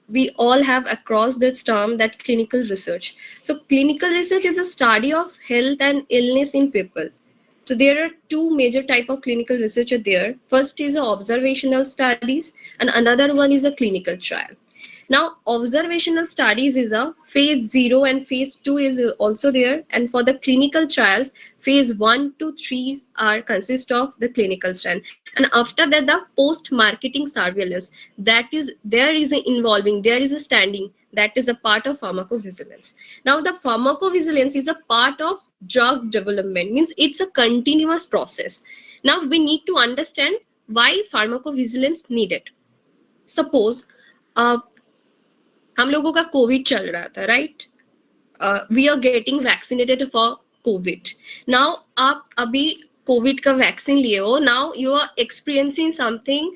we all have across this term, that clinical research. So clinical research is a study of health and illness in people. So there are two major type of clinical research are there. First is observational studies, and another one is a clinical trial. Now, observational studies is a phase 0 and phase 2 is also there. And for the clinical trials, phase 1 to 3 are consist of the clinical trial. And after that, the post-marketing surveillance, that is there is a involving, there is a standing, that is a part of pharmacovigilance. Now, the pharmacovigilance is a part of drug development, means it's a continuous process. Now, we need to understand why pharmacovigilance needed. Suppose हम लोगों का Covid चल रहा था, right? We are getting vaccinated for Covid. Now आप अभी Covid का vaccine लिए हो, now you are experiencing something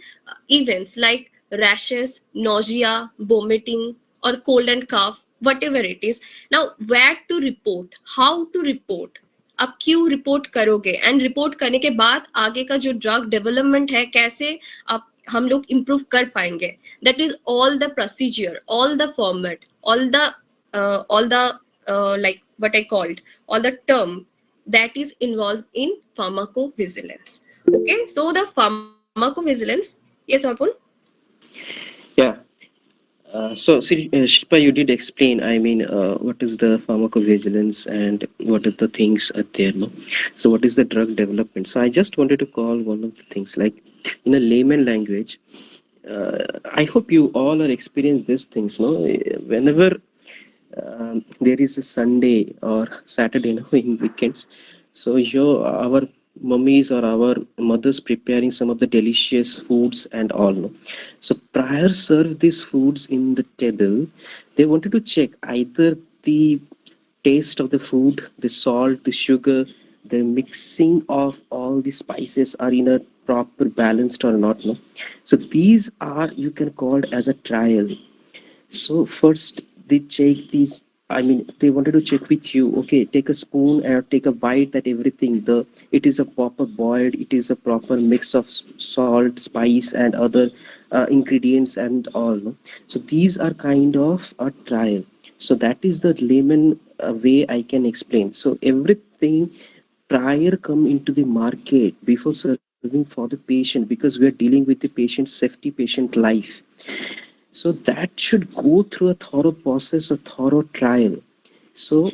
events like rashes, nausea, vomiting और cold and cough, whatever it is. Now, where to report, how to report, आप क्यों report करोगे, and report करने के बाद आगे का जो ड्रग डेवलपमेंट है कैसे आप हम लोग इम्प्रूव कर पाएंगे. That is all the procedure, all the format, all the like what I called, all the term that is involved in pharmacovigilance. Okay, so the pharmacovigilance, yes Arpun? Yeah. Shilpa, you did explain, I mean, what is the pharmacovigilance and what are the things are there, no? So what is the drug development? So I just wanted to call one of the things, like in a layman language, I hope you all are experienced these things, no? Whenever there is a Sunday or Saturday, no, in weekends, so our mummies or our mothers preparing some of the delicious foods and all, no? So prior serve these foods in the table, they wanted to check either the taste of the food, the salt, the sugar, the mixing of all the spices are in a proper balanced or not, no? So these are, you can call it as a trial. So first they check these. I mean, they wanted to check with you. Okay, take a spoon or take a bite. That everything it is a proper boiled. It is a proper mix of salt, spice, and other ingredients and all. No? So these are kind of a trial. So that is the layman way I can explain. So everything prior come into the market before serving for the patient, because we are dealing with the patient safety, patient life. So that should go through a thorough process, a thorough trial. So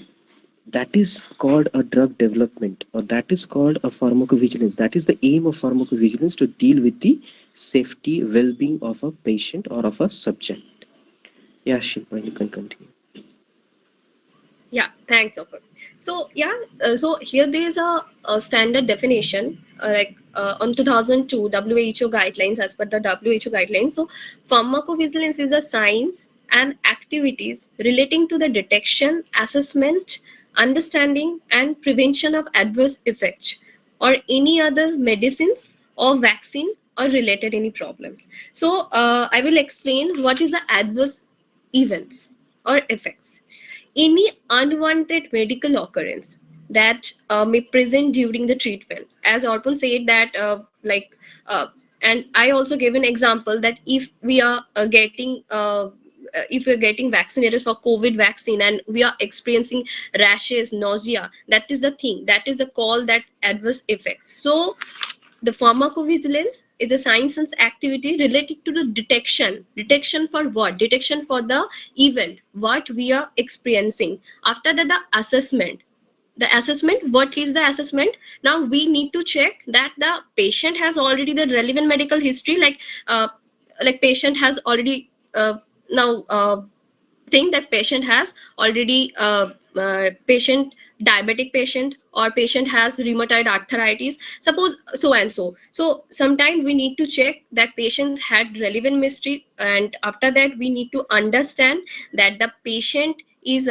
that is called a drug development, or that is called a pharmacovigilance. That is the aim of pharmacovigilance, to deal with the safety, well-being of a patient or of a subject. Yeah, Shilpa, you can continue. Yeah, thanks, Offer. So yeah, so here there is a standard definition, on 2002 WHO guidelines, as per the WHO guidelines. So pharmacovigilance is a science and activities relating to the detection, assessment, understanding, and prevention of adverse effects or any other medicines or vaccine or related any problems. So I will explain what is the adverse events or effects. Any unwanted medical occurrence that may present during the treatment, as Orphan said that and I also gave an example that if we're getting vaccinated for COVID vaccine and we are experiencing rashes, nausea, that is the thing, that is a call that adverse effects. So the pharmacovigilance is a science and activity related to the detection for what, detection for the event what we are experiencing. After that, the assessment, what is the assessment? Now we need to check that the patient has already the relevant medical history, like patient has already now think that patient has already patient diabetic patient, or patient has rheumatoid arthritis, suppose, so and so. So sometimes we need to check that patient had relevant history, and after that we need to understand that the patient is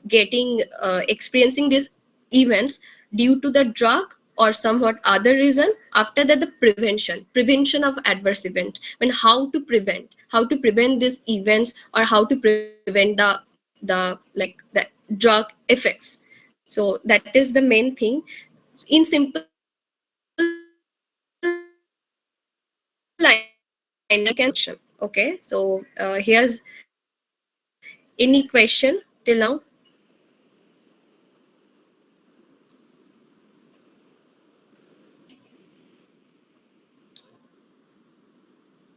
getting experiencing these events due to the drug or somewhat other reason. After that, the prevention of adverse event, when how to prevent these events, or how to prevent the drug effects. So that is the main thing. In simple line, I can say that we can. Okay, so here's Any question till now?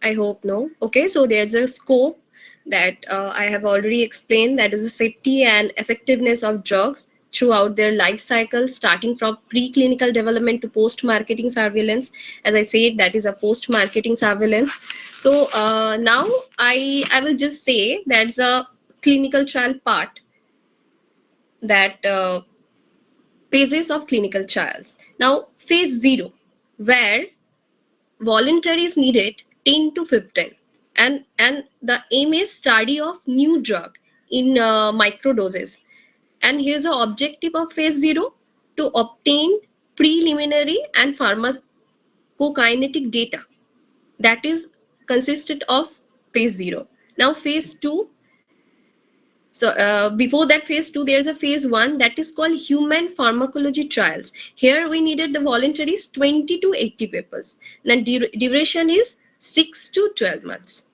I hope no. Okay, so there's a scope that I have already explained, that is the safety and effectiveness of drugs throughout their life cycle, starting from preclinical development to post-marketing surveillance. As I said, that is a post-marketing surveillance. So now I will just say that's a clinical trial part, that phases of clinical trials. Now, phase 0, where voluntary is needed 10 to 15, and the aim is study of new drug in micro doses. And here's the objective of phase 0: to obtain preliminary and pharmacokinetic data, that is consisted of phase 0. Now phase 2, so before that phase 2, there's a phase 1 that is called human pharmacology trials. Here we needed the voluntaries 20 to 80 peoples. Then duration is 6 to 12 months.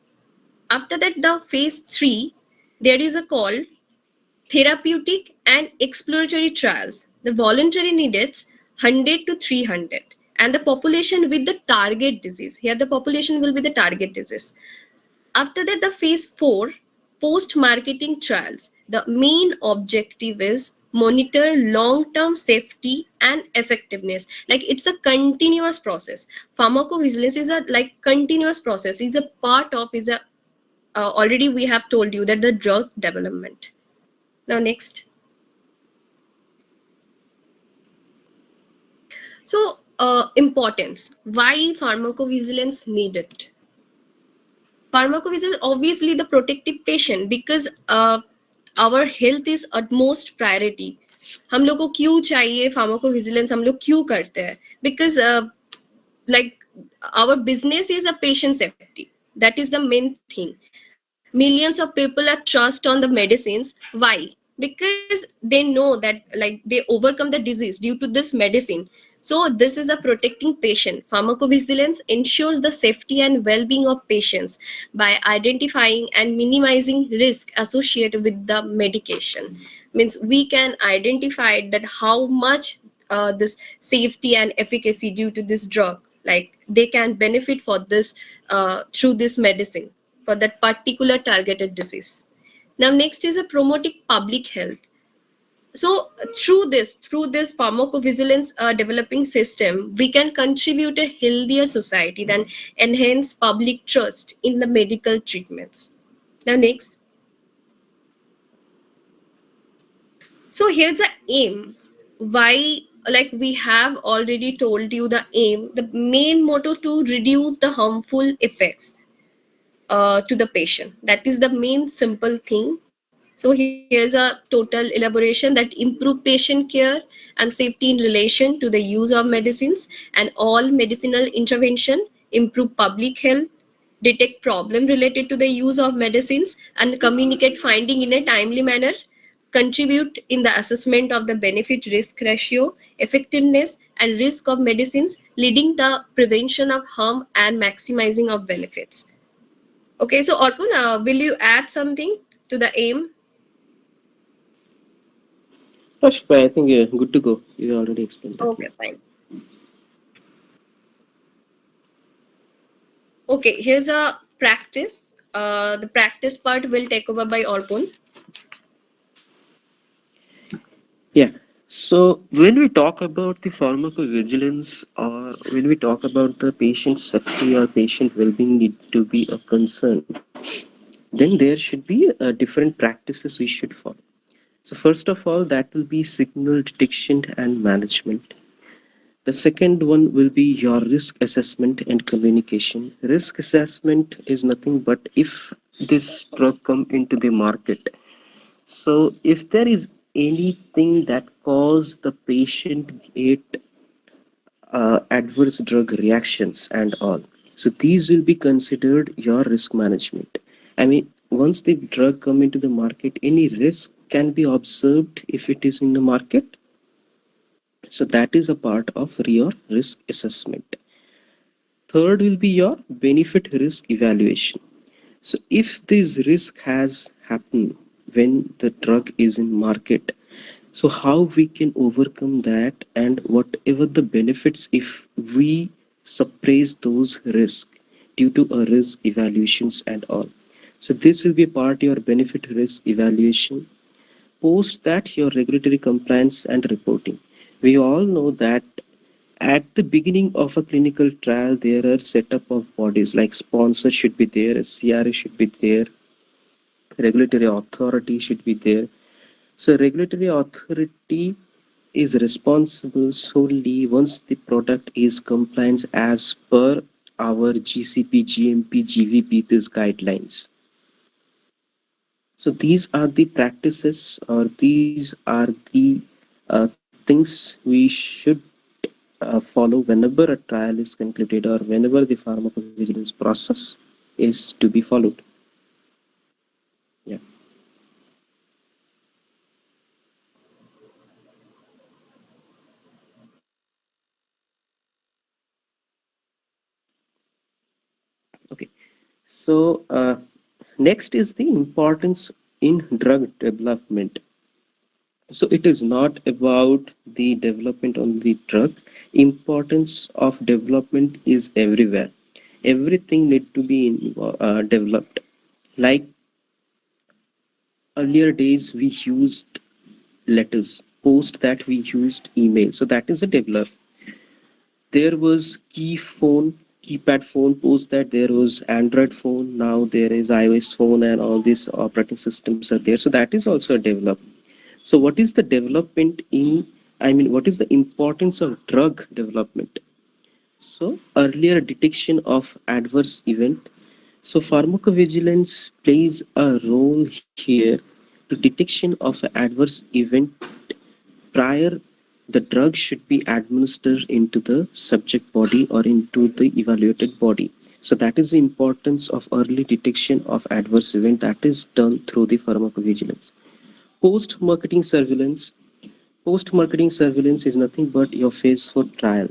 After that, the phase 3, there is a call therapeutic and exploratory trials. The voluntary needed 100 to 300, and the population with the target disease. Here the population will be the target disease. After that, the phase 4, post marketing trials. The main objective is monitor long term safety and effectiveness. Like, it's a continuous process. Pharmacovigilance is a like continuous process, is a part of, is a already we have told you that the drug development. Now next. So importance, why pharmacovigilance needed. Pharmacovigilance obviously the protective patient, because our health is utmost priority. हम लोग को क्यों चाहिए pharmacovigilance, हम लोग क्यों करते हैं? Because like our business is a patient safety. That is the main thing. Millions of people are trust on the medicines. Why? Because they know that like they overcome the disease due to this medicine. So this is a protecting patient. Pharmacovigilance ensures the safety and well-being of patients by identifying and minimizing risk associated with the medication. Means we can identify that how much this safety and efficacy due to this drug, like they can benefit for this through this medicine for that particular targeted disease. Now next is a promoting public health. So through this pharmacovigilance developing system, we can contribute a healthier society, then enhance public trust in the medical treatments. Now next. So here's the aim. Why, like we have already told you the aim, the main motto: to reduce the harmful effects to the patient. That is the main simple thing. So here's a total elaboration: that improve patient care and safety in relation to the use of medicines and all medicinal intervention, improve public health, detect problem related to the use of medicines, and communicate finding in a timely manner, contribute in the assessment of the benefit risk ratio, effectiveness and risk of medicines, leading to prevention of harm and maximizing of benefits. Okay, so Arpun, will you add something to the aim? Shilpa, I think good to go. You already explained that. Okay, fine. Okay, here's a practice. The practice part will take over by Arpun. Yeah. So when we talk about the pharmacovigilance, or when we talk about the patient safety or patient well-being need to be a concern, then there should be different practices we should follow. So first of all, that will be signal detection and management. The second one will be your risk assessment and communication. Risk assessment is nothing but if this drug come into the market. So if there is anything that cause the patient get adverse drug reactions and all, so these will be considered your risk management. I mean, once the drug come into the market, any risk can be observed if it is in the market. So that is a part of your risk assessment. Third will be your benefit risk evaluation. So if this risk has happened, when the drug is in market. So how we can overcome that, and whatever the benefits if we suppress those risks due to a risk evaluations and all. So this will be a part your benefit risk evaluation. Post that your regulatory compliance and reporting. We all know that at the beginning of a clinical trial there are setup of bodies like sponsor should be there, a CRA should be there, regulatory authority should be there. So regulatory authority is responsible solely once the product is compliant as per our GCP, GMP, GVP, these guidelines. So these are the practices, or these are the things we should follow whenever a trial is concluded or whenever the pharmacovigilance process is to be followed. Yeah. Okay. So next is the importance in drug development. So it is not about the development on the drug. Importance of development is everywhere. Everything need to be developed. Like earlier days, we used letters. Post that we used email. So that is a develop. There was keypad phone. Post that there was Android phone. Now there is iOS phone, and all these operating systems are there. So that is also a develop. So, what is the development in? I mean, what is the importance of drug development? So, earlier detection of adverse event. So, pharmacovigilance plays a role here to detection of adverse event prior the drug should be administered into the subject body or into the evaluated body. So that is the importance of early detection of adverse event that is done through the pharmacovigilance. Post marketing surveillance. Post marketing surveillance is nothing but your phase for trial.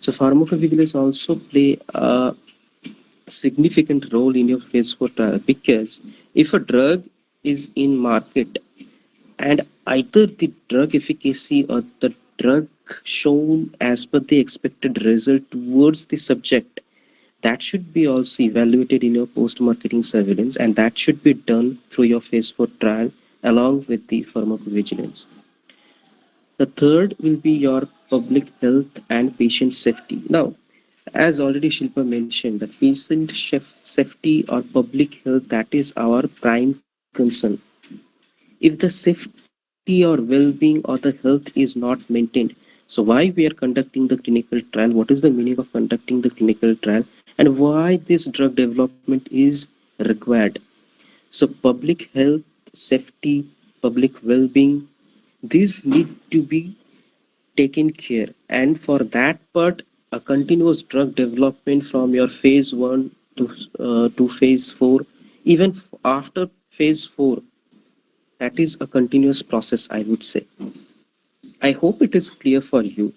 So pharmacovigilance also play a significant role in your phase for trial, because if a drug is in market and either the drug efficacy or the drug shown as per the expected result towards the subject, that should be also evaluated in your post marketing surveillance, and that should be done through your phase 4 trial along with the pharmacovigilance. The third will be your public health and patient safety. Now, as already Shilpa mentioned, that patient safety or public health, that is our prime concern. If the safety or well-being or the health is not maintained, so why we are conducting the clinical trial, what is the meaning of conducting the clinical trial, and why this drug development is required. So public health, safety, public well-being, these need to be taken care, and for that part a continuous drug development from your phase 1 to phase 4, even after phase 4, that is a continuous process, I would say. I hope it is clear for you.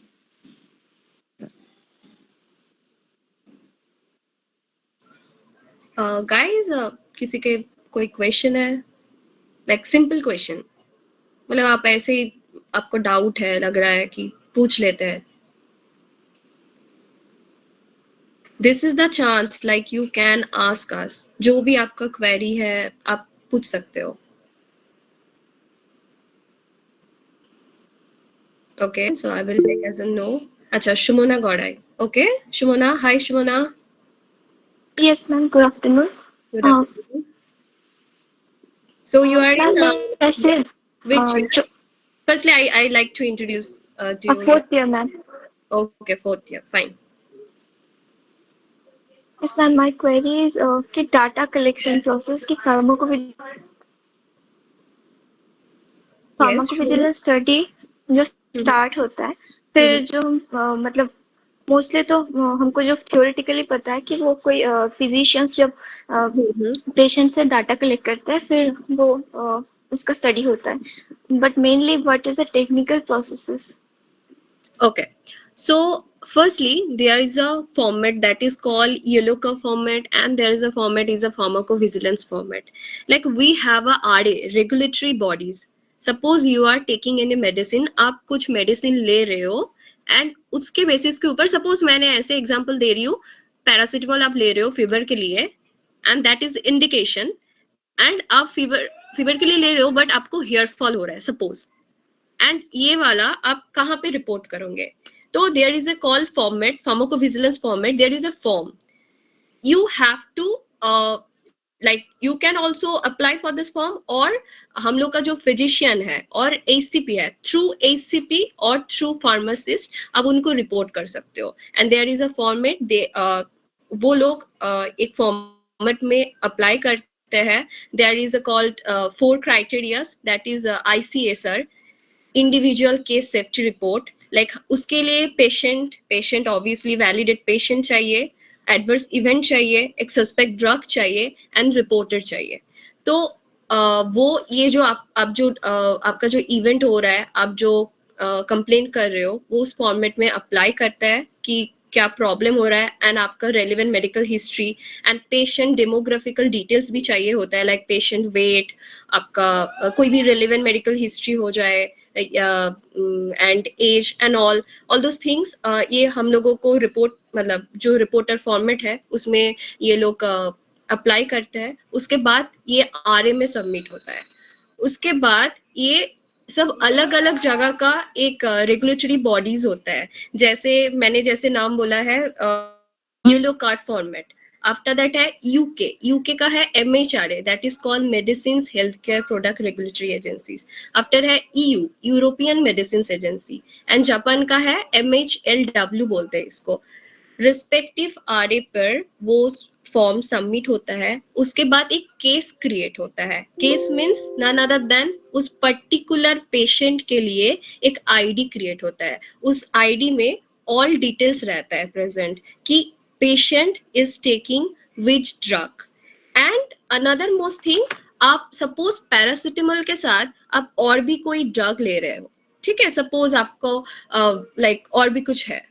guys, किसी के कोई question है? Like simple question, मतलब आप ऐसे ही आपको doubt है, लग रहा है कि पूछ लेते हैं. This is the chance, like you can ask us, जो भी आपका क्वेरी है आप पूछ सकते हो. Okay, so I will take as a no. Acha, Shumona Godai. Okay, Shumona. Hi, Shumona. Yes, ma'am. Good afternoon. Good afternoon. So you are in Ma'am, ऐसे which year? जो Firstly, I like to introduce to you. fourth year, ma'am. Okay, fourth year. Fine. Yes, ma'am. My query is कि data collection process की Yes, Shumona. pharmacovigilance study जो start होता है, फिर जो मतलब मोस्टली तो हमको जो थियोरेटिकली पता है कि वो कोई फिजिशियंस जब पेशेंट से डाटा कलेक्ट करता है फिर वो उसका स्टडी होता है, but mainly what is the technical processes. Okay. So firstly, there is a format that is called yellow curve format, and there is a format is a pharmacovigilance format. Like we have a RA, regulatory bodies. Suppose you are taking any medicine, आप कुछ medicine ले रहे हो, and उसके basis के ऊपर suppose मैंने ऐसे example दे रही हूँ, paracetamol आप ले रहे हो fever के लिए, and that is indication, and आप fever के लिए ले रहे हो, but आपको hair fall हो रहा है, suppose. एंड ये वाला आप कहाँ पे रिपोर्ट करोगे? तो there is a call format, pharmacovigilance format, there is a form you have to like you can also apply for this form, और हम लोग का जो फिजिशियन है और एसीपी है, थ्रू एसीपी और थ्रू फार्मासिस्ट आप उनको रिपोर्ट कर सकते हो. And there is a format, they वो लोग एक फॉर्मेट में अप्लाई करते हैं. There is a called 4 criterias, that is ICSR, individual case safety report. Like उसके लिए पेशेंट ऑब्वियसली वैलिडेट पेशेंट चाहिए, एडवर्स इवेंट चाहिए, एक सस्पेक्ट ड्रग चाहिए, एंड रिपोर्टर चाहिए. तो वो ये जो आप जो आपका जो इवेंट हो रहा है, आप जो कंप्लेन कर रहे हो, वो उस फॉर्मेट में अप्लाई करता है कि क्या प्रॉब्लम हो रहा है, एंड आपका relevant medical history and patient demographical details भी चाहिए होता है, लाइक पेशेंट वेट, आपका कोई भी रेलिवेंट मेडिकल हिस्ट्री हो जाए, and age and all those things. ये हम लोगों को रिपोर्ट, मतलब जो रिपोर्टर फॉर्मेट है उसमें ये लोग अप्लाई करते हैं. उसके बाद ये RA में सबमिट होता है. उसके बाद ये सब अलग अलग जगह का एक रेगुलेटरी बॉडीज होता है. जैसे नाम बोला है, yellow card format. After that है यूके का है MHRA, that is called medicine health care product regulatory agencies. After है EU, European medicine agency. And Japan का है MHLW बोलते हैं इसको. रिस्पेक्टिव RA पर वो फॉर्म सबमिट होता है. उसके बाद एक केस क्रिएट होता है. Case means none other than उस पर्टिकुलर पेशेंट के लिए एक ID क्रिएट होता है. उस ID में ऑल डिटेल्स रहता है प्रेजेंट कि patient is taking which drug. And another most thing, आप सपोज पैरासिटामोल के साथ आप और भी कोई ड्रग ले रहे हो, ठीक है, सपोज आपको लाइक और भी कुछ है,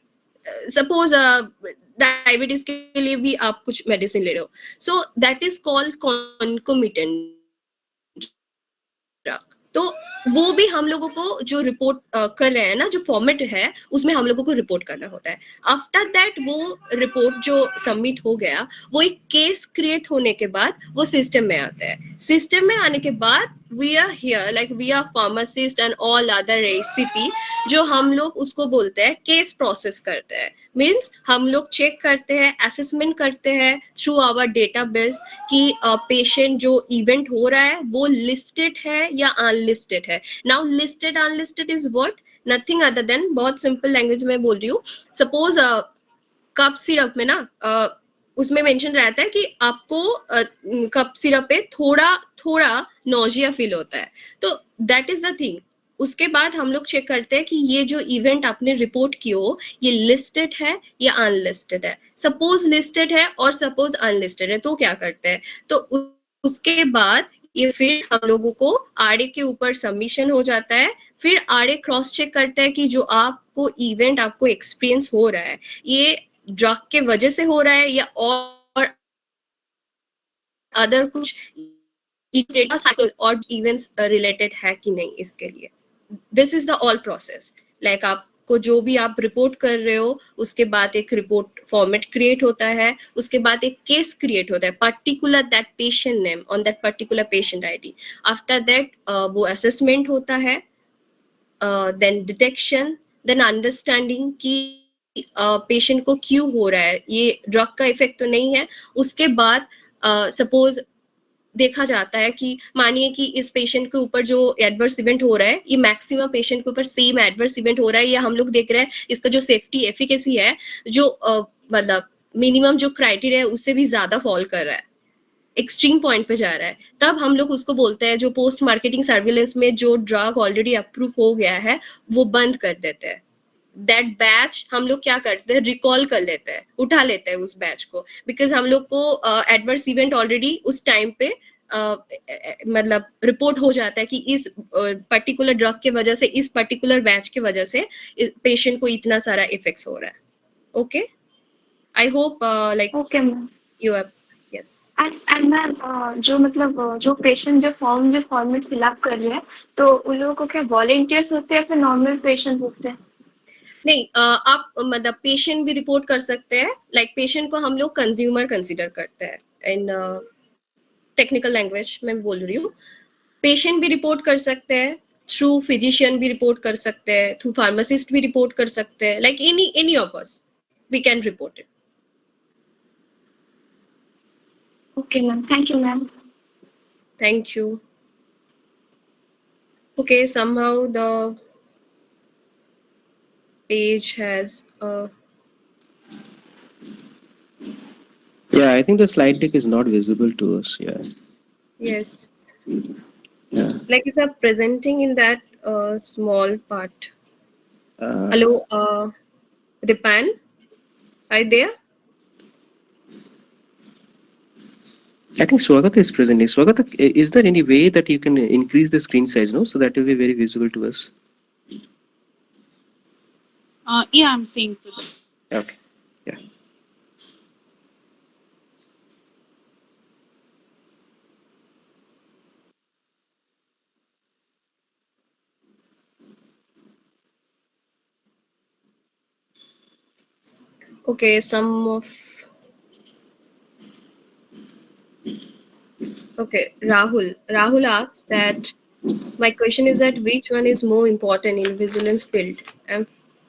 सपोज डायबिटीज के लिए भी आप कुछ मेडिसिन ले रहे हो, so that is called concomitant drug. तो वो भी हम लोगों को जो रिपोर्ट कर रहे हैं ना, जो फॉर्मेट है उसमें हम लोगों को रिपोर्ट करना होता है. आफ्टर दैट वो रिपोर्ट जो सबमिट हो गया, वो एक केस क्रिएट होने के बाद वो सिस्टम में आता है. सिस्टम में आने के बाद we are here, like we are pharmacist and all other ACP, जो हम लोग उसको बोलते हैं केस प्रोसेस करते हैं. मीन्स हम लोग चेक करते हैं, असेसमेंट करते हैं थ्रू आवर डेटाबेस कि पेशेंट जो इवेंट हो रहा है वो लिस्टेड है या अनलिस्टेड है. Now listed unlisted is what, nothing other than, बहुत सिंपल लैंग्वेज में बोल रही हूँ. सपोज कप सिरप में ना उसमें मेंशन रहता है कि आपको कप सिरप पे थोड़ा थोड़ा नोजिया फील होता है. तो दैट इज द थिंग. उसके बाद हम लोग चेक करते हैं कि ये जो इवेंट आपने रिपोर्ट की हो, ये लिस्टेड है या अनलिस्टेड है. सपोज लिस्टेड है और सपोज अनलिस्टेड है, तो क्या करते हैं, तो उसके बाद ये फिर हम लोगों को RA के ऊपर सबमिशन हो जाता है. फिर RA क्रॉस चेक करता है कि जो आपको इवेंट आपको एक्सपीरियंस हो रहा है, ये ड्रग के वजह से हो रहा है या और अदर कुछ और इवेंट्स रिलेटेड है कि नहीं इसके लिए. This is the all process. Like आपको जो भी आप रिपोर्ट कर रहे हो, उसके बाद एक रिपोर्ट फॉर्मेट क्रिएट होता है. उसके बाद एक केस क्रिएट होता है particular that patient name on that particular patient ID. After that वो असेसमेंट होता है, देन डिटेक्शन, देन अंडरस्टैंडिंग कि पेशेंट को क्यों हो रहा है, ये ड्रग का इफेक्ट तो नहीं है. उसके बाद सपोज देखा जाता है कि मानिए कि इस पेशेंट के ऊपर जो एडवर्स इवेंट हो रहा है, ये मैक्सिमम पेशेंट के ऊपर सेम एडवर्स इवेंट हो रहा है, या हम लोग देख रहे हैं इसका जो सेफ्टी एफिकेसी है, जो मतलब मिनिमम जो क्राइटेरिया है उससे भी ज्यादा फॉल कर रहा है, एक्सट्रीम पॉइंट पे जा रहा है, तब हम लोग उसको बोलते हैं, जो पोस्ट मार्केटिंग सर्विलेंस में जो ड्रग ऑलरेडी अप्रूव हो गया है वो बंद कर देते हैं. दैट बैच हम लोग क्या करते हैं, रिकॉल कर लेते हैं, उठा लेते हैं उस बैच को, बिकॉज हम लोग को एडवर्स इवेंट ऑलरेडी उस टाइम पे मतलब रिपोर्ट हो जाता है कि इस पर्टिकुलर ड्रग के वजह से, इस पर्टिकुलर बैच के वजह से पेशेंट को इतना सारा इफेक्ट्स हो रहा है. Okay, I hope like okay ma'am. You have. Yes. And ma'am, जो मतलब जो पेशेंट जो फॉर्मेट फिलअप कर रहे हैं, तो उन लोगों को क्या वॉलेंटियर्स होते हैं फिर नॉर्मल पेशेंट होते हैं? नहीं, आप मतलब पेशेंट भी रिपोर्ट कर सकते हैं. लाइक पेशेंट को हम लोग कंज्यूमर कंसिडर करते हैं इन टेक्निकल लैंग्वेज में बोल रही हूँ. पेशेंट भी रिपोर्ट कर सकते हैं, थ्रू फिजिशियन भी रिपोर्ट कर सकते हैं, थ्रू फार्मासिस्ट भी रिपोर्ट कर सकते हैं. Like any of us we can report it. Okay ma'am, thank you ma'am. Thank you. Okay, somehow the page has Yeah, I think the slide deck is not visible to us. Yeah. yes, Yeah. like it's a presenting in that small part. Uh, Hello, Dipan, are you there? I think Swagata is presenting. Swagata, is there any way that you can increase the screen size, no? So that will be very visible to us. Yeah, I'm seeing to that. Okay. Yeah. Okay, some of okay, Rahul asks that my question is that which one is more important in vigilance field?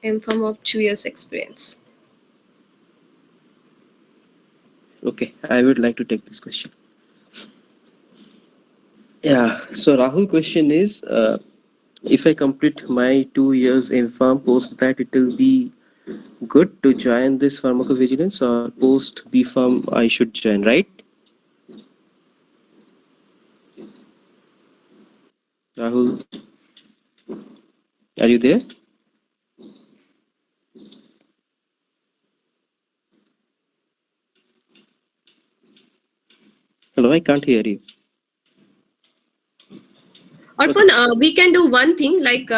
I'm from of 2 years experience. Okay. I would like to take this question. Yeah. So Rahul question is, if I complete my 2 years in farm, post that it will be good to join this pharmacovigilance, or post B farm I should join, right? Rahul, are you there? Hello, I can't hear you. Arpan, we can do one thing. Like,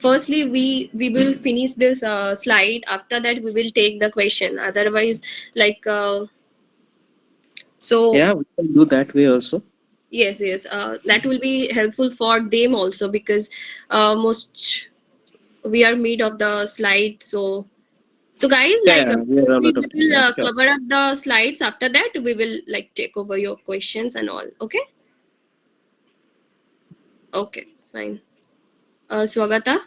firstly, we will finish this slide. After that, we will take the question. Otherwise, like, so Yeah, we can do that way also. yes, that will be helpful for them also because most we are mid of the slide. So guys, Yeah, like, yeah, we are run we out of time. will Yeah, sure. cover up the slides. After that, we will like take over your questions and all. Okay. Okay. Fine. Swagata.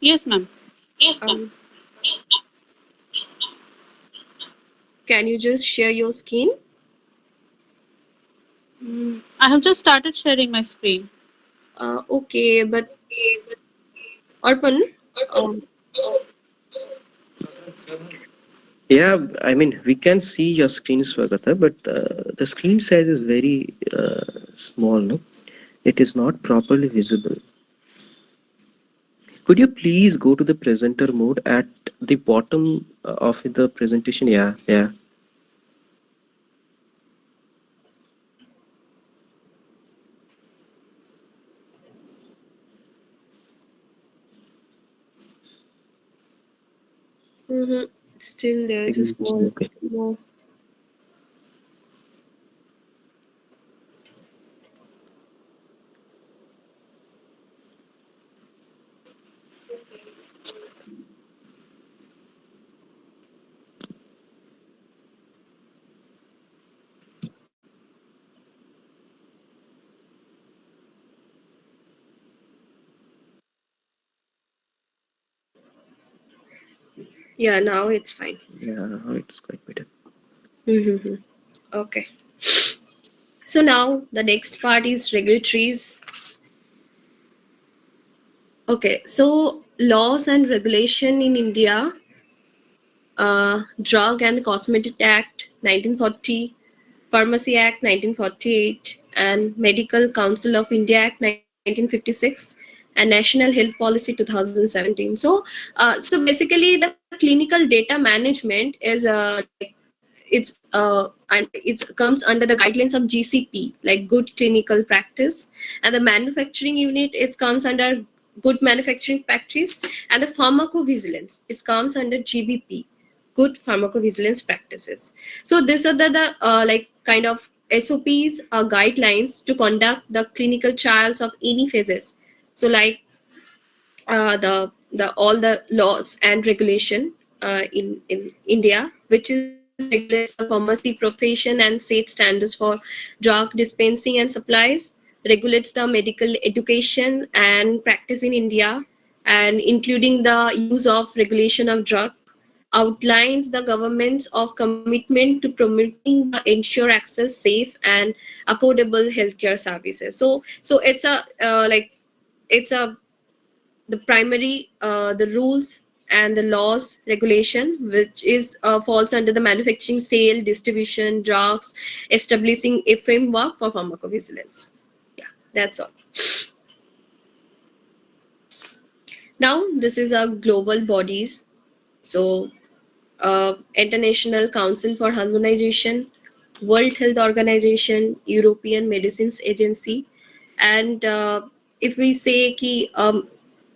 Yes, ma'am. Um, can you just share your screen? I have just started sharing my screen. Okay, but Arpan, um, Yeah, I mean, we can see your screen, Swagata, but the screen size is very small, no? It is not properly visible. Could you please go to the presenter mode at the bottom of the presentation? Yeah, yeah. still there's a small Okay. no. Yeah, now it's fine. Yeah, now it's quite better. Okay. So now the next part is regulatories. Okay, so laws and regulation in India, Drug and Cosmetic Act 1940, Pharmacy Act 1948, and Medical Council of India Act 1956, and and National Health Policy 2017. So basically the clinical data management is it comes under the guidelines of GCP, like good clinical practice, and the manufacturing unit it comes under good manufacturing practice, and the pharmacovigilance it comes under GBP, good pharmacovigilance practices. So these are the like kind of SOPs or guidelines to conduct the clinical trials of any phases. So like the all the laws and regulation in India, which is regulates the pharmacy profession and set standards for drug dispensing and supplies, regulates the medical education and practice in India, and including the use of regulation of drug, outlines the government's of commitment to promoting the ensure access safe and affordable healthcare services. So it's a it's a the primary the rules and the laws regulation which is falls under the manufacturing sale distribution drugs, establishing a framework for pharmacovigilance. Yeah, that's all. Now this is our global bodies. So International Council for Harmonization, World Health Organization, European Medicines Agency, and if we say ki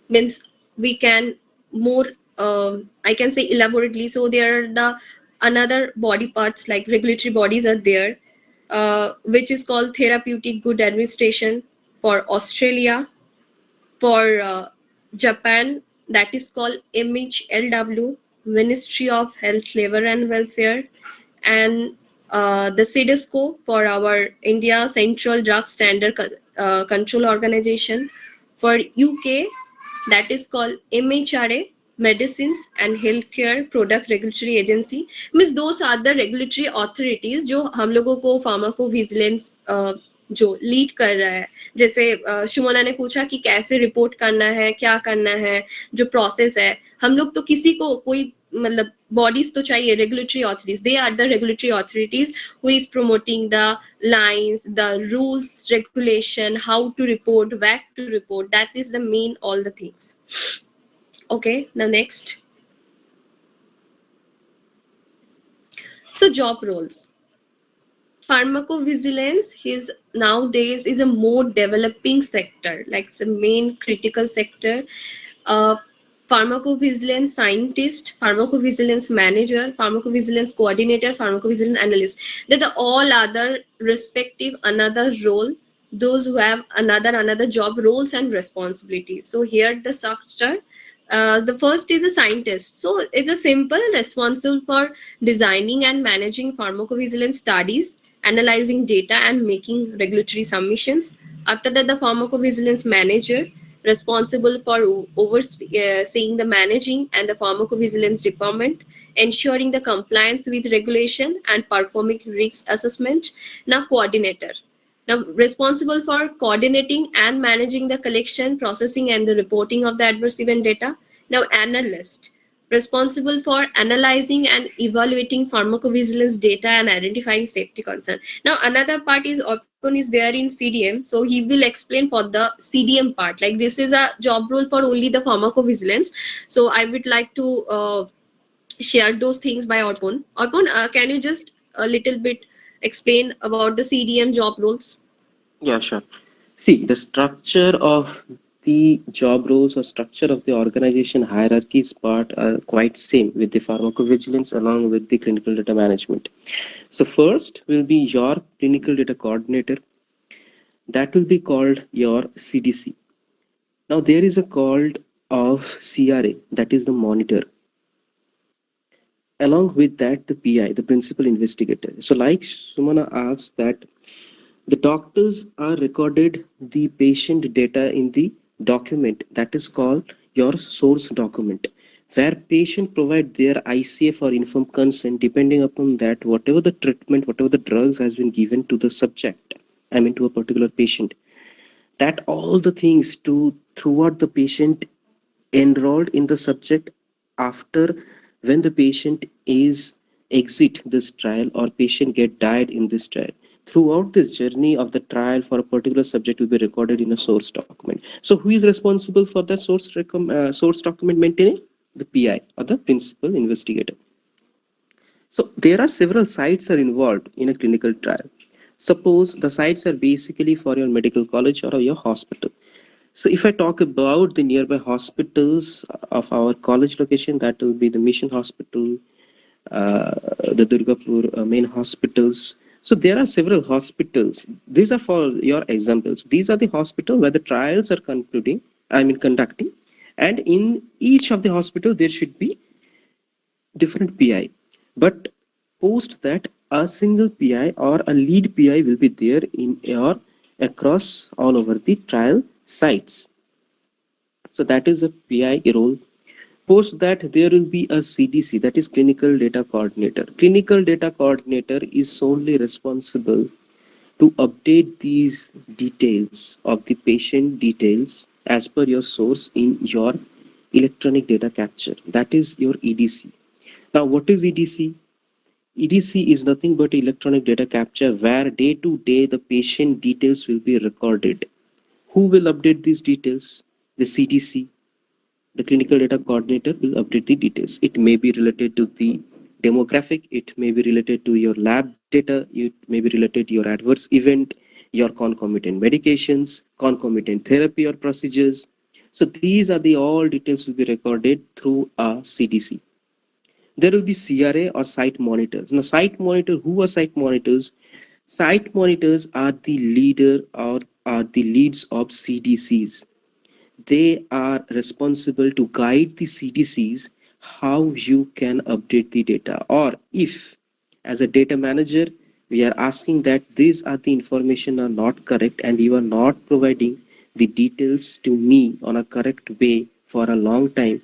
means we can more I can say elaborately. So there are the another body parts like regulatory bodies are there, which is called Therapeutic Good Administration for Australia, for Japan, that is called MHLW, Ministry of Health, Labor and Welfare, and the CDSCO for our India, Central Drug Standard Control Organization. For UK, that is called MHRA, Medicines and Healthcare Product Regulatory Agency. Means those are the regulatory authorities जो हम लोगों को pharmacovigilance जो lead कर रहा है. जैसे शुमोना ने पूछा कि कैसे रिपोर्ट करना है, क्या करना है, जो प्रोसेस है. हम लोग तो किसी को कोई मतलब bodies तो चाहिए, regulatory authorities, they are the regulatory authorities who is promoting the lines, the rules, regulation, how to report, where to report. That is the main all the things. Okay, now next. So job roles. Pharmacovigilance is nowadays is a more developing sector, like it's a main critical sector. uh, Pharmacovigilance scientist, pharmacovigilance manager, pharmacovigilance coordinator, pharmacovigilance analyst. They're the all other respective another role, those who have another job roles and responsibilities. So here the structure. The first is a scientist. So it's a simple responsible for designing and managing pharmacovigilance studies, analyzing data and making regulatory submissions. After that, the pharmacovigilance manager responsible for overseeing the managing and the pharmacovigilance department, ensuring the compliance with regulation and performing risk assessment. Now coordinator, now responsible for coordinating and managing the collection, processing and the reporting of the adverse event data. Now analyst, responsible for analyzing and evaluating pharmacovigilance data and identifying safety concern. Now another part is Orpon is there in CDM, so he will explain for the CDM part. Like this is a job role for only the pharmacovigilance. So I would like to share those things by Orpon. Orpon, can you just a little bit explain about the CDM job roles? Yeah, sure. See, the structure of the job roles or structure of the organization hierarchies part are quite same with the pharmacovigilance along with the clinical data management. So first will be your clinical data coordinator. That will be called your CDC. Now there is a called of CRA, that is the monitor. Along with that, the PI, the principal investigator. So like Sumana asked that the doctors are recorded the patient data in the document that is called your source document, where patient provide their ICF or informed consent depending upon that whatever the treatment, whatever the drugs has been given to the subject, I mean to a particular patient, that all the things to throughout the patient enrolled in the subject after when the patient is exit this trial or patient get died in this trial, Throughout this journey of the trial for a particular subject will be recorded in a source document. So who is responsible for the source document maintaining? The PI or the principal investigator. So there are several sites are involved in a clinical trial. Suppose the sites are basically for your medical college or your hospital. So if I talk about the nearby hospitals of our college location, that will be the Mission Hospital, uh, the Durgapur main hospitals. So there are several hospitals. These are for your examples. These are the hospital where the trials are conducting, and in each of the hospital there should be different PI. But post that, a single PI or a lead PI will be there in or across all over the trial sites. So that is a PI role. Post that, there will be a CDC, that is Clinical Data Coordinator. Clinical Data Coordinator is solely responsible to update these details of the patient details as per your source in your electronic data capture. That is your EDC. Now, what is EDC? EDC is nothing but electronic data capture where day to day the patient details will be recorded. Who will update these details? The CDC, the clinical data coordinator, will update the details. It may be related to the demographic, it may be related to your lab data, it may be related to your adverse event, your concomitant medications, concomitant therapy or procedures. So these are the all details will be recorded through a CDC. There will be CRA or site monitors. Now, site monitor, who are site monitors? Site monitors are the leader or are the leads of CDCs. They are responsible to guide the CDCs how you can update the data. Or if, as a data manager, we are asking that these are the information are not correct and you are not providing the details to me on a correct way for a long time,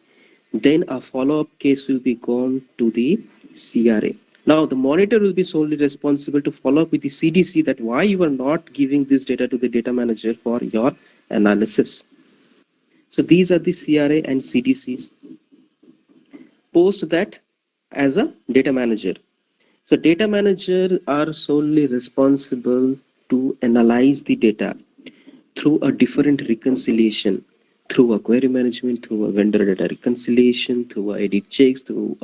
then a follow-up case will be gone to the CRA. Now, the monitor will be solely responsible to follow up with the CDC that why you are not giving this data to the data manager for your analysis. So these are the CRA and CDCs. Post that, as a data manager. So data manager are solely responsible to analyze the data through a different reconciliation, through a query management, through a vendor data reconciliation, through a edit checks, through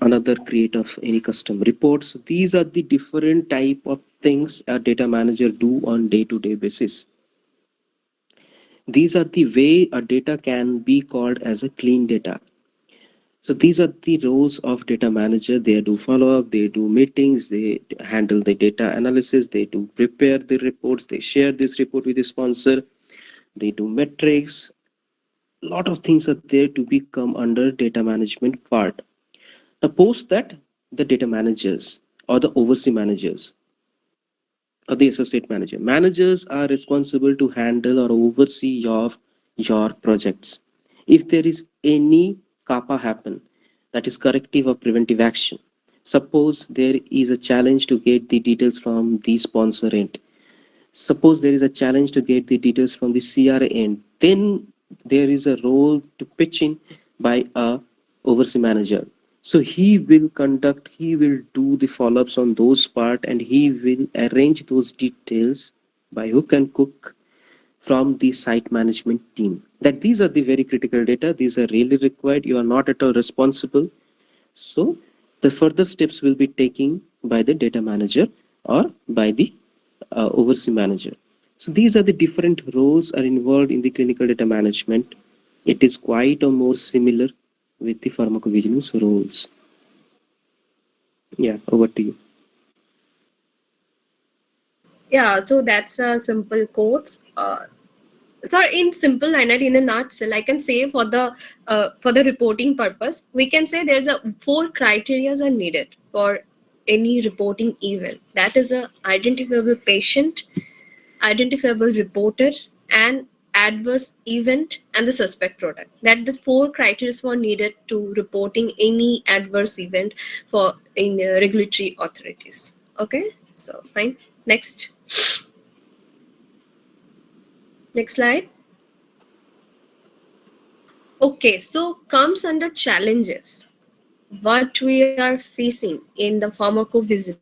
another create of any custom reports. These are the different type of things a data manager do on day-to-day basis. These are the way a data can be called as a clean data. So these are the roles of data manager. They do follow up, they do meetings, they handle the data analysis, they do prepare the reports, they share this report with the sponsor, they do metrics. A lot of things are there to become under data management part. Now post that, the data managers or the oversee managers or the associate manager. Managers are responsible to handle or oversee your projects. If there is any kappa happen, that is corrective or preventive action. Suppose there is a challenge to get the details from the sponsor end. Suppose there is a challenge to get the details from the CRA end. Then there is a role to pitch in by a oversee manager. So he will do the follow-ups on those part and he will arrange those details by hook and crook from the site management team. That these are the very critical data. These are really required. You are not at all responsible. So the further steps will be taken by the data manager or by the oversee manager. So these are the different roles are involved in the clinical data management. It is quite or more similar with the pharmacovigilance roles. Yeah, over to you. Yeah, so that's a simple quotes. So in simple liner, in a nutshell, I can say for the reporting purpose, we can say there's a four criteria are needed for any reporting event. That is a identifiable patient, identifiable reporter, and adverse event, and the suspect product. That the four criteria were needed to reporting any adverse event for in regulatory authorities. Okay, so fine. Next slide. Okay, so comes under challenges what we are facing in the pharmacovigilance.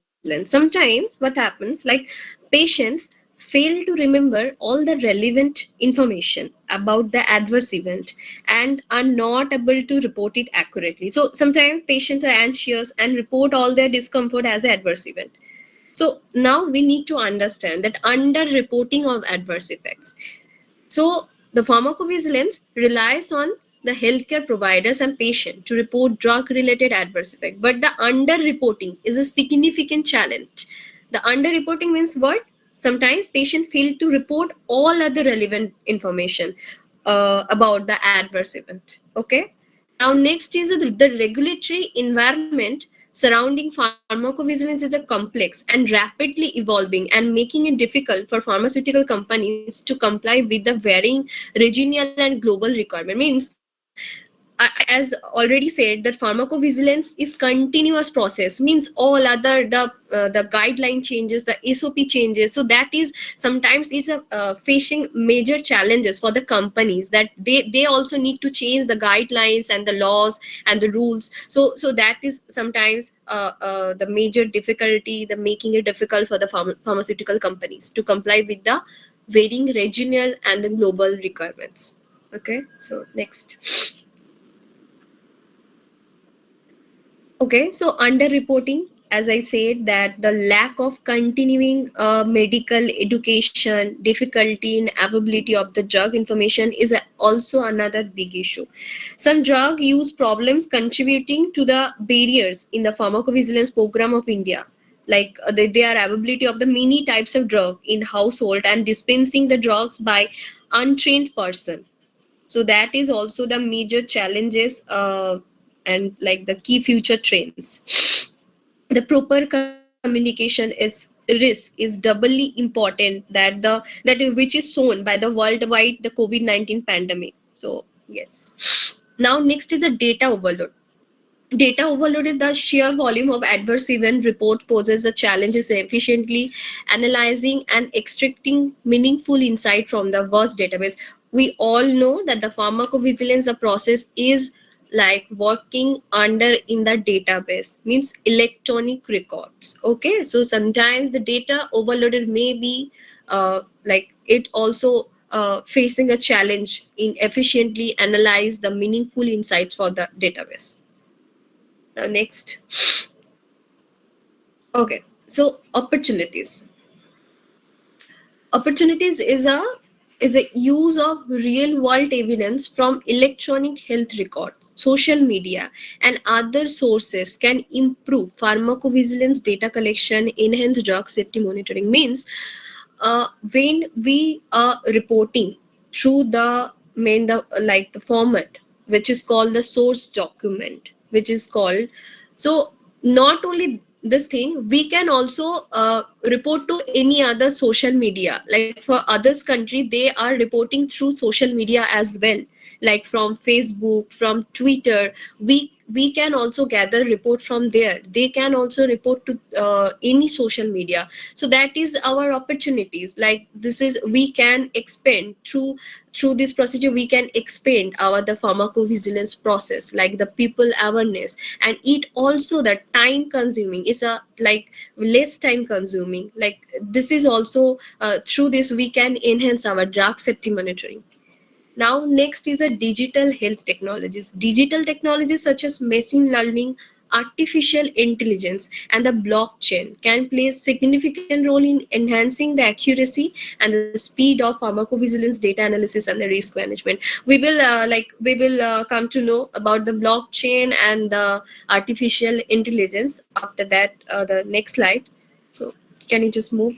Sometimes what happens, like patients fail to remember all the relevant information about the adverse event and are not able to report it accurately. So sometimes patients are anxious and report all their discomfort as an adverse event. So now we need to understand that under reporting of adverse effects, so the pharmacovigilance relies on the healthcare providers and patient to report drug-related adverse effect. But the under-reporting is a significant challenge. The under-reporting means what? Sometimes patient fail to report all other relevant information about the adverse event. Okay. Now next is the regulatory environment surrounding pharmacovigilance is a complex and rapidly evolving and making it difficult for pharmaceutical companies to comply with the varying regional and global requirement. Means as already said, that pharmacovigilance is continuous process, means all other the guideline changes, the SOP changes. So that is sometimes is a facing major challenges for the companies, that they also need to change the guidelines and the laws and the rules. So that is sometimes the major difficulty, the making it difficult for the pharmaceutical companies to comply with the varying regional and the global requirements. Okay, so next. Okay, so underreporting, as I said, that the lack of continuing medical education, difficulty in availability of the drug information is also another big issue. Some drug use problems contributing to the barriers in the pharmacovigilance program of India, like their availability of the many types of drug in household and dispensing the drugs by untrained person. So that is also the major challenges and like the key future trends. The proper communication is risk is doubly important that which is shown by the worldwide the COVID-19 pandemic. So yes. Now next is a data overload. Data overloaded, the sheer volume of adverse event report poses the challenges in efficiently analyzing and extracting meaningful insight from the vast database. We all know that the pharmacovigilance the process is like working under in the database, means electronic records. Okay, so sometimes the data overloaded may be like it also facing a challenge in efficiently analyze the meaningful insights for the database. Next. Okay, so opportunities. Opportunities is a use of real world evidence from electronic health records, social media, and other sources can improve pharmacovigilance data collection, enhance drug safety monitoring. Means when we are reporting through the main like the format which is called the source document, which is called, so not only this thing, we can also report to any other social media, like for others country they are reporting through social media as well, like from Facebook, from Twitter. We can also gather report from there. They can also report to any social media. So that is our opportunities, like this is we can expand through this procedure, we can expand our the pharmacovigilance process, like the people awareness, and it also the time consuming is a like less time consuming, like this is also through this we can enhance our drug safety monitoring. Now, next is a digital health technologies. Digital technologies such as machine learning, artificial intelligence, and the blockchain can play a significant role in enhancing the accuracy and the speed of pharmacovigilance data analysis and the risk management. We will come to know about the blockchain and the artificial intelligence after that. The next slide. So, can you just move?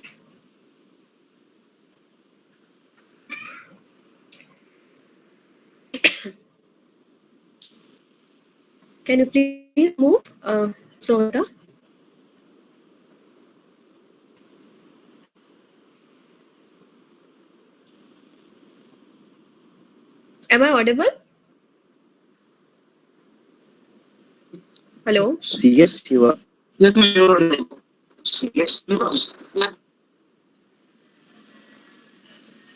Can you please move, Sogata? Am I audible? Hello? Yes, you are. Yes, ma'am, you're audible. Yes, ma'am.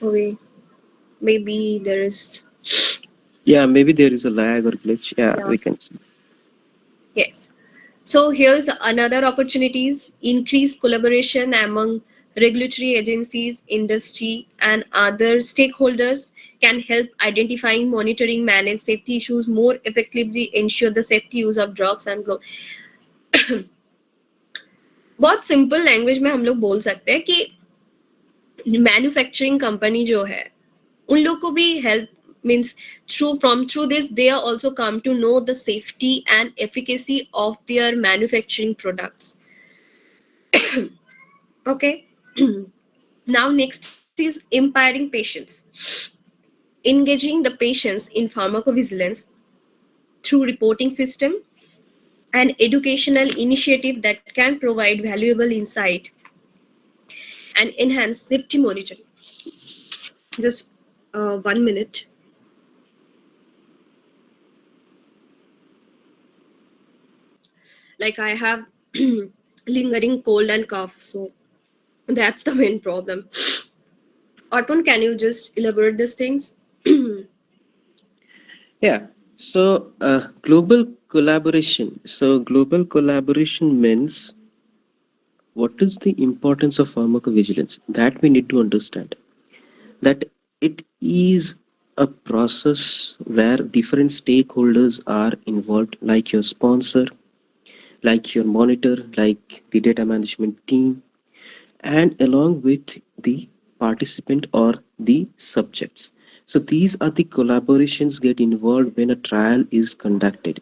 Okay. Maybe there is. Yeah, maybe there is a lag or glitch. Yeah, Yeah. we can see. Yes. So here's another opportunities: increase collaboration among regulatory agencies, industry, and other stakeholders can help identifying, monitoring, manage safety issues more effectively, ensure the safety use of drugs and बहुत simple language में हम लोग बोल सकते हैं कि manufacturing company जो है उन लोग को भी help means through this they are also come to know the safety and efficacy of their manufacturing products. Okay. Now next is empowering patients, engaging the patients in pharmacovigilance through reporting system and educational initiative that can provide valuable insight and enhance safety monitoring. Just 1 minute. Like I have lingering cold and cough, so that's the main problem. Arpon, can you just elaborate these things? Yeah. So, global collaboration. So, global collaboration means what is the importance of pharmacovigilance? That we need to understand. That it is a process where different stakeholders are involved, like your sponsor, like your monitor, like the data management team, and along with the participant or the subjects. So these are the collaborations get involved when a trial is conducted.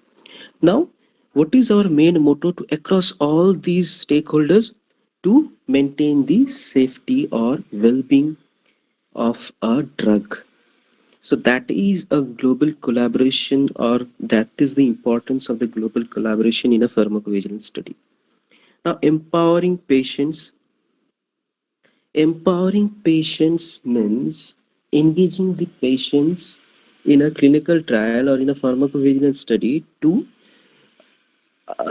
Now, what is our main motto to across all these stakeholders? To maintain the safety or well-being of a drug. So that is a global collaboration, or that is the importance of the global collaboration in a pharmacovigilance study. Now, empowering patients means engaging the patients in a clinical trial or in a pharmacovigilance study to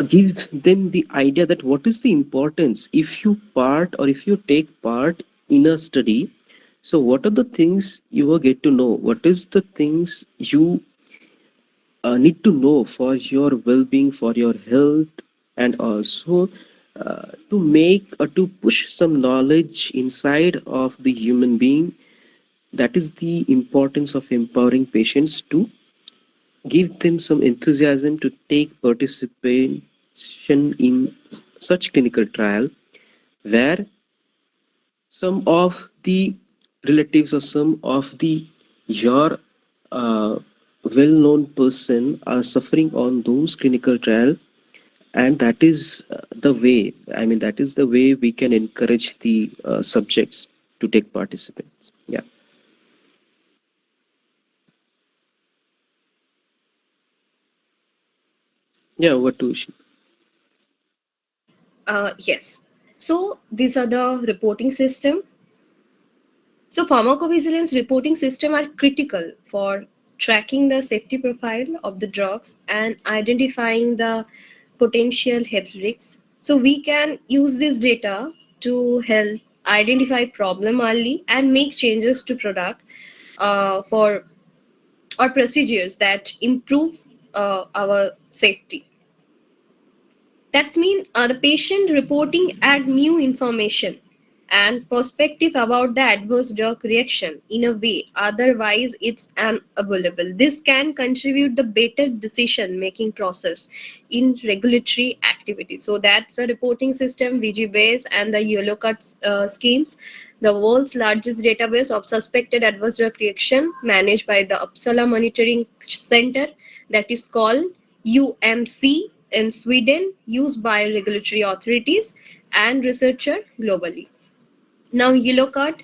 give them the idea that what is the importance if you part or if you take part in a study. So what are the things you will get to know, what is the things you need to know for your well-being, for your health, and also to make or to push some knowledge inside of the human being. That is the importance of empowering patients, to give them some enthusiasm to take participation in such clinical trial where some of the relatives or some of the your uh, well-known person are suffering on those clinical trial, and that is the way, I mean, that is the way we can encourage the subjects to take participants. Yeah. Yeah, what to Yes. So these are the reporting system. So pharmacovigilance reporting system are critical for tracking the safety profile of the drugs and identifying the potential health risks. So we can use this data to help identify problem early and make changes to product for or procedures that improve our safety. That's mean the patient reporting add new information and perspective about the adverse drug reaction in a way otherwise it's unavailable. This can contribute the better decision making process in regulatory activity. So that's a reporting system, VG-base and the yellow card schemes, the world's largest database of suspected adverse drug reaction managed by the Uppsala Monitoring Center, that is called UMC in Sweden, used by regulatory authorities and researchers globally. Now, yellow card,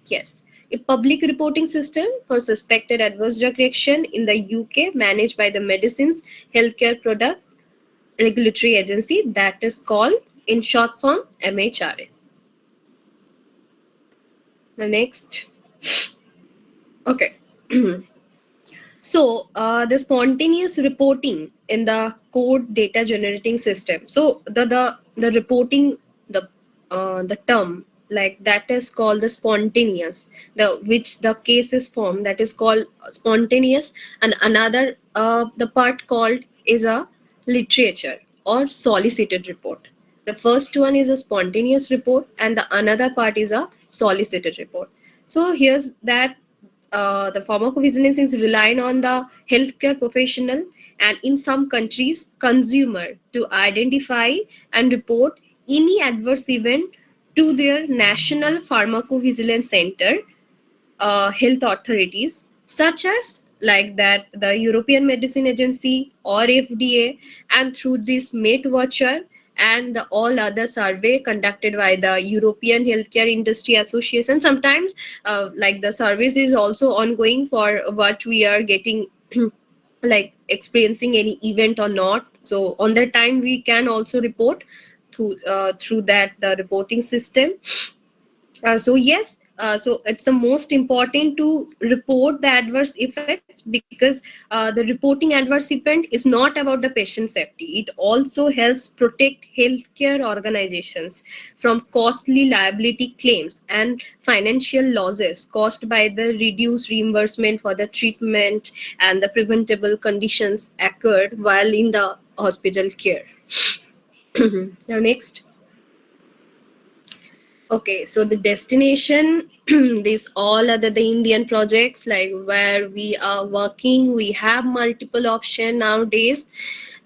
yes, a public reporting system for suspected adverse drug reaction in the UK, managed by the Medicines Healthcare Product Regulatory Agency, that is called in short form MHRA. The next, okay. So the spontaneous reporting in the code data generating system. So the reporting, the term like that is called the spontaneous, the which the case is formed, that is called spontaneous, and another the part called is a literature or solicited report. The first one is a spontaneous report, and the another part is a solicited report. So here's that the pharmacovigilance is relying on the healthcare professional and in some countries consumer to identify and report any adverse event to their national pharmacovigilance center, health authorities such as like that the European Medicine Agency or FDA, and through this Mate Watcher and the all other survey conducted by the European Healthcare Industry Association. Sometimes like the service is also ongoing for what we are getting like experiencing any event or not. So on that time we can also report through that the reporting system. So yes, so it's the most important to report the adverse effects, because the reporting adverse event is not about the patient safety. It also helps protect healthcare organizations from costly liability claims and financial losses caused by the reduced reimbursement for the treatment and the preventable conditions occurred while in the hospital care. Now next. Okay, so the destination, these all other the Indian projects like where we are working, we have multiple option nowadays.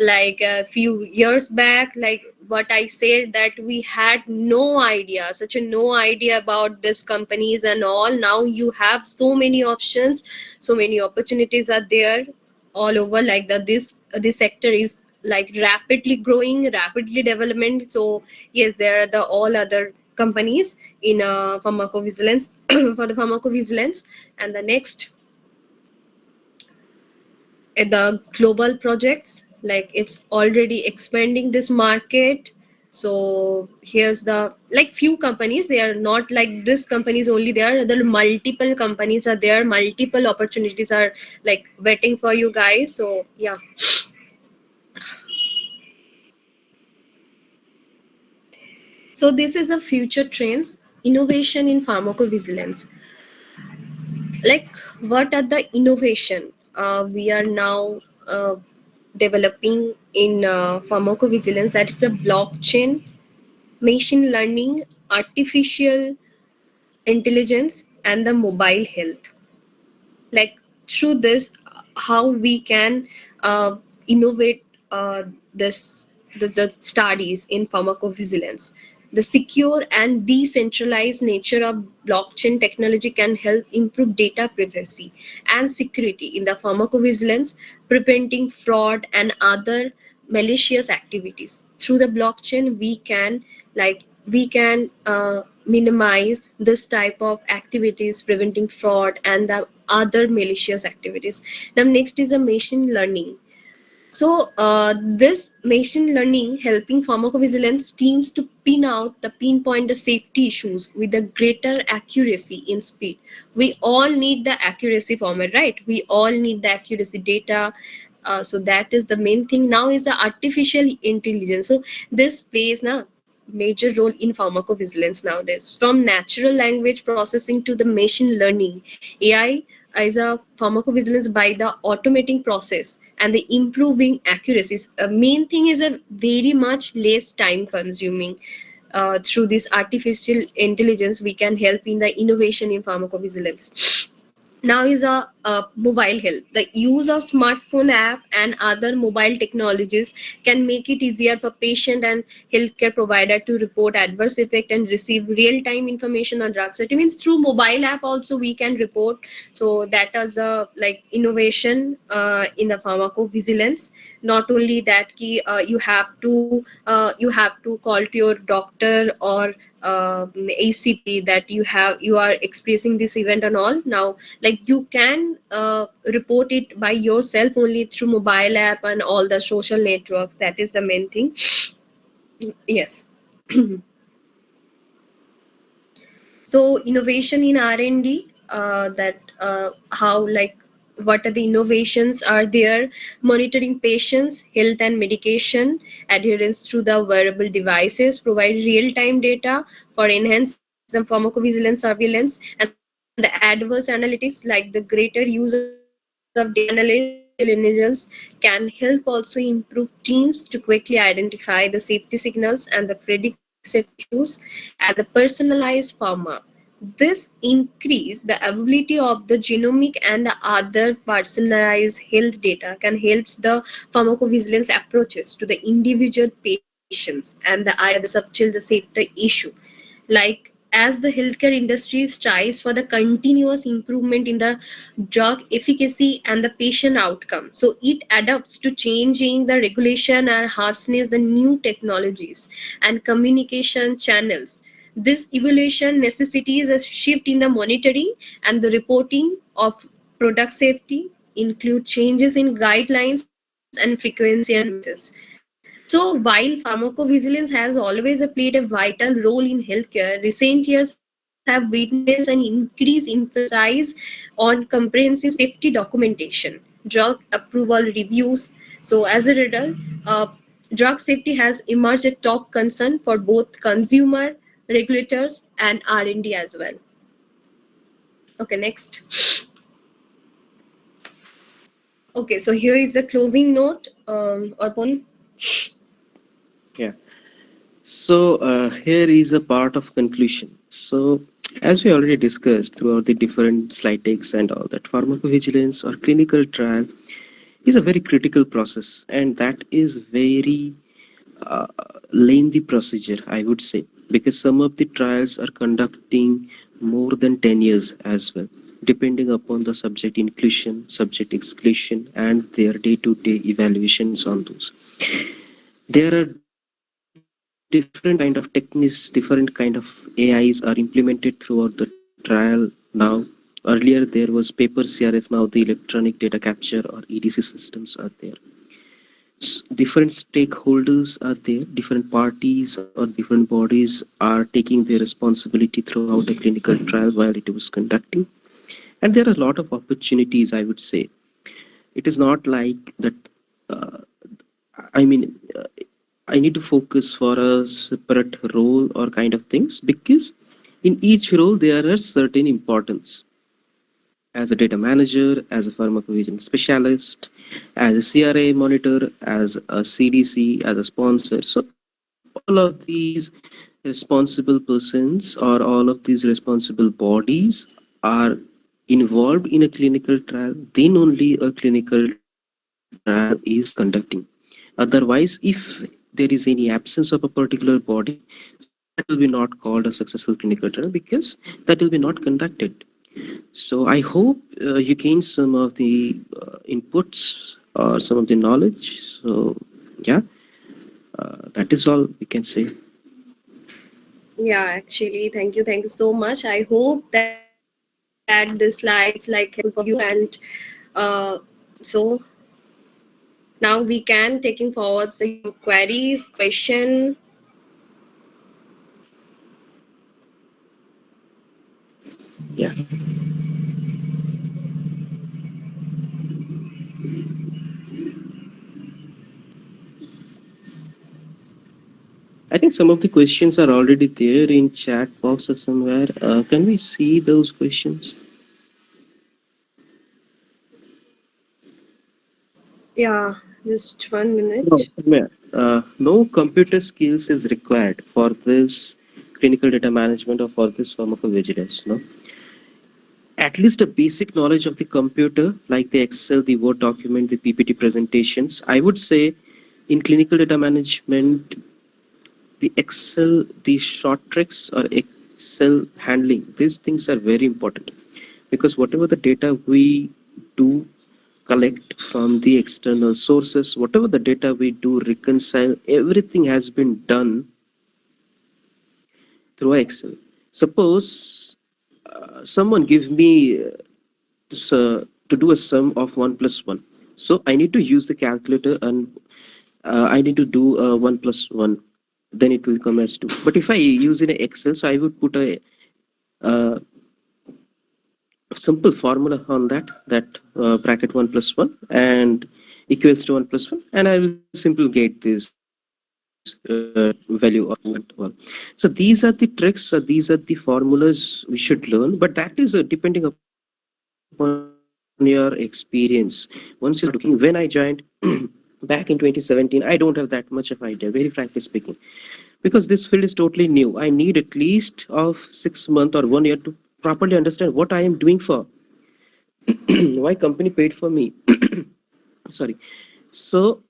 Like a few years back, like what I said that we had no idea, such a no idea about these companies and all. Now you have so many options, so many opportunities are there all over. Like that, this sector is like rapidly growing, rapidly development. So yes, there are the all other companies in pharmacovigilance for the pharmacovigilance. And the next, the global projects, like it's already expanding this market. So here's the like few companies, they are not like this companies only, there are the multiple companies are there, multiple opportunities are like waiting for you guys. So yeah. So this is a future trends, innovation in pharmacovigilance. Like what are the innovation we are now developing in pharmacovigilance? That is a blockchain, machine learning, artificial intelligence, and the mobile health. Like through this, how we can innovate this the studies in pharmacovigilance. The secure and decentralized nature of blockchain technology can help improve data privacy and security in the pharmacovigilance, preventing fraud and other malicious activities. Through the blockchain we can minimize this type of activities, preventing fraud and the other malicious activities. Now next is a machine learning. So this machine learning helping pharmacovigilance teams to pinpoint the safety issues with a greater accuracy in speed. We all need the accuracy format, right? We all need the accuracy data. So that is the main thing. Now is the artificial intelligence. So this plays now major role in pharmacovigilance nowadays. From natural language processing to the machine learning, AI is a pharmacovigilance by the automating process and the improving accuracies. Main thing is a very much less time consuming. Through this artificial intelligence, we can help in the innovation in pharmacovigilance. Now is a mobile health. The use of smartphone app and other mobile technologies can make it easier for patient and healthcare provider to report adverse effect and receive real-time information on drugs. It means through mobile app also we can report. So that is a like innovation in the pharmacovigilance. Not only that ki, you have to call to your doctor or ACP that you are experiencing this event and all. Now like you can report it by yourself only through mobile app and all the social networks. That is the main thing. Yes. So innovation in R&D, that how like what are the innovations are there? Monitoring patients health and medication adherence through the wearable devices, provide real-time data for enhanced the pharmacovigilance surveillance. And the adverse analytics, like the greater use of data analytics, like intelligence can help also improve teams to quickly identify the safety signals and the predict safety issues and the personalized pharma. This increase the availability of the genomic and the other personalized health data can help the pharmacovigilance approaches to the individual patients and the idea the subtle the safety issue. Like as the healthcare industry strives for the continuous improvement in the drug efficacy and the patient outcome, so it adapts to changing the regulation and harness the new technologies and communication channels. This evolution necessitates a shift in the monitoring and the reporting of product safety, include changes in guidelines and frequency and methods. So while pharmacovigilance has always played a vital role in healthcare, recent years have witnessed an increased emphasis on comprehensive safety documentation, drug approval reviews. So as a result, uh, drug safety has emerged a top concern for both consumer regulators and R&D as well. Okay, next. Okay, so here is the closing note. Arpon. Yeah. So here is a part of conclusion. So as we already discussed throughout the different slide decks and all that, pharmacovigilance or clinical trial is a very critical process, and that is very uh, lengthy procedure, I would say, because some of the trials are conducting more than 10 years as well, depending upon the subject inclusion, subject exclusion, and their day-to-day evaluations on those. There are different kind of techniques, different kind of AIs are implemented throughout the trial now. Earlier there was paper CRF, now the electronic data capture or EDC systems are there. Different stakeholders are there, different parties or different bodies are taking their responsibility throughout a clinical trial while it was conducting. And there are a lot of opportunities, I would say. It is not like that, uh, I mean, I need to focus for a separate role or kind of things, because in each role there are certain importance. As a data manager, as a pharmacovigilance specialist, as a CRA monitor, as a CDC, as a sponsor. So all of these responsible persons or all of these responsible bodies are involved in a clinical trial, then only a clinical trial is conducting. Otherwise, if there is any absence of a particular body, so that will be not called a successful clinical trial, because that will be not conducted. So I hope you gain some of the inputs or some of the knowledge. So yeah, that is all we can say. Yeah, actually, thank you so much. I hope that the slides like helpful for you, and so now we can taking forward your queries, question. Yeah, I think some of the questions are already there in chat box or somewhere. Can we see those questions? Yeah, just 1 minute. No, somewhere. No computer skills is required for this clinical data management or for this pharmacovigilance. No, at least a basic knowledge of the computer, like the Excel, the Word document, the PPT presentations. I would say in clinical data management, the Excel, the short tricks or Excel handling, these things are very important, because whatever the data we do collect from the external sources, whatever the data we do reconcile, everything has been done through Excel. Suppose someone give me to do a sum of 1 plus 1. So I need to use the calculator, and I need to do 1 plus 1. Then it will come as 2. But if I use in Excel, so I would put uh, a simple formula on that bracket 1 plus 1 and equals to 1 plus 1, and I will simply get this value of 1. So these are the tricks, these are the formulas we should learn, but that is depending upon the subject. year experience. Once you start looking, when I joined back in 2017, I don't have that much of idea, very frankly speaking, because this field is totally new. I need at least of 6 months or 1 year to properly understand what I am doing for, why company paid for me. Sorry. So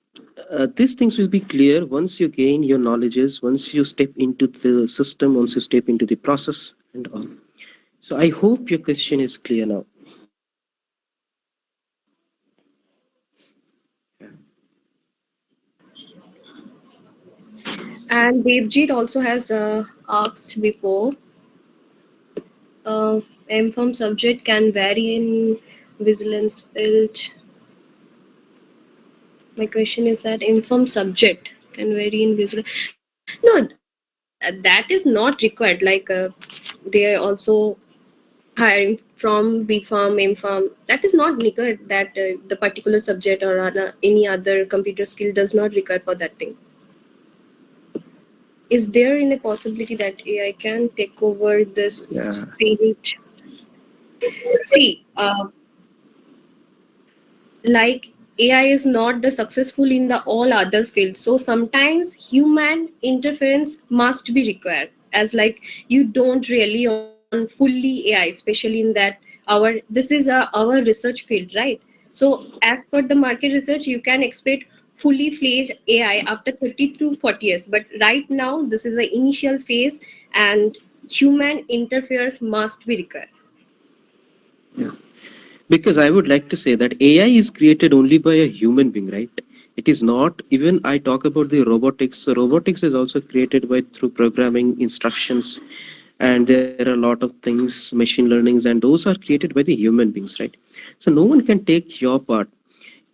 these things will be clear once you gain your knowledges, once you step into the system, once you step into the process and all. So I hope your question is clear now. And Devjit also has asked before, M.Pharm subject can vary in vigilance field. My question is that M.Pharm subject can vary in vigilance. No, that is not required. Like they are also hiring from B.Pharm, M.Pharm. That is not required that the particular subject or any other computer skill does not require for that thing. Is there any possibility that AI can take over this Yeah. field? See, like AI is not the successful in the all other fields. So sometimes human interference must be required. As like you don't rely on fully AI, especially in that this is our research field, right? So as per the market research, you can expect fully fledged AI after 30 to 40 years. But right now, this is the initial phase, and human interference must be required. Yeah. Because I would like to say that AI is created only by a human being, right? It is not, even I talk about the robotics. So robotics is also created by through programming instructions, and there are a lot of things, machine learnings, and those are created by the human beings, right? So no one can take your part.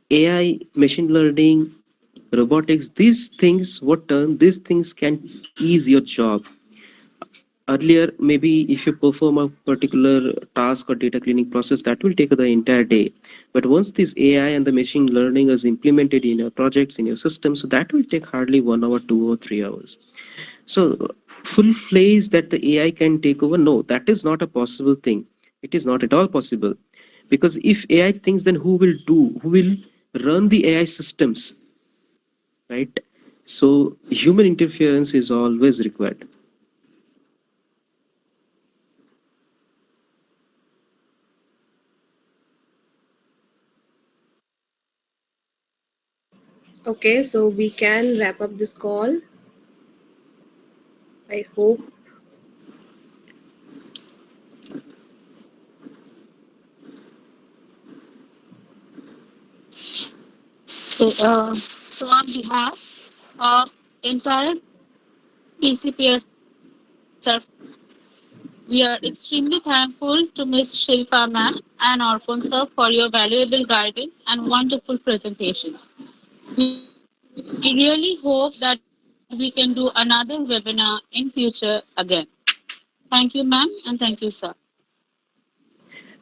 AI, machine learning, robotics, these things, what turn, these things can ease your job. Earlier, maybe if you perform a particular task or data cleaning process, that will take the entire day. But once this AI and the machine learning is implemented in your projects, in your system, so that will take hardly 1 hour, 2 or 3 hours. So full fledged that the AI can take over, no, that is not a possible thing. It is not at all possible. Because if AI thinks, then who will do? Who will run the AI systems, right? So human interference is always required. Okay, so we can wrap up this call. I hope. So on behalf of entire BCPSR, we are extremely thankful to Ms. Shilpa ma'am and Orphan sir for your valuable guidance and wonderful presentation. We really hope that we can do another webinar in future again. Thank you, ma'am, and thank you, sir.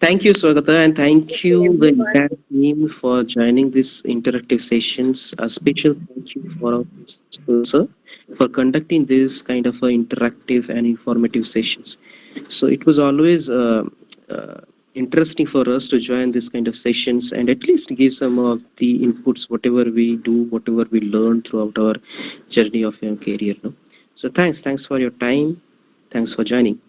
Thank you, Swagata, and thank Okay, you, the everyone. entire team, for joining this interactive sessions. A special thank you for our principal, sir, for conducting this kind of interactive and informative sessions. So it was always uh, interesting for us to join this kind of sessions and at least give some of the inputs, whatever we do, whatever we learn throughout our journey of your career. No? So thanks for your time. Thanks for joining.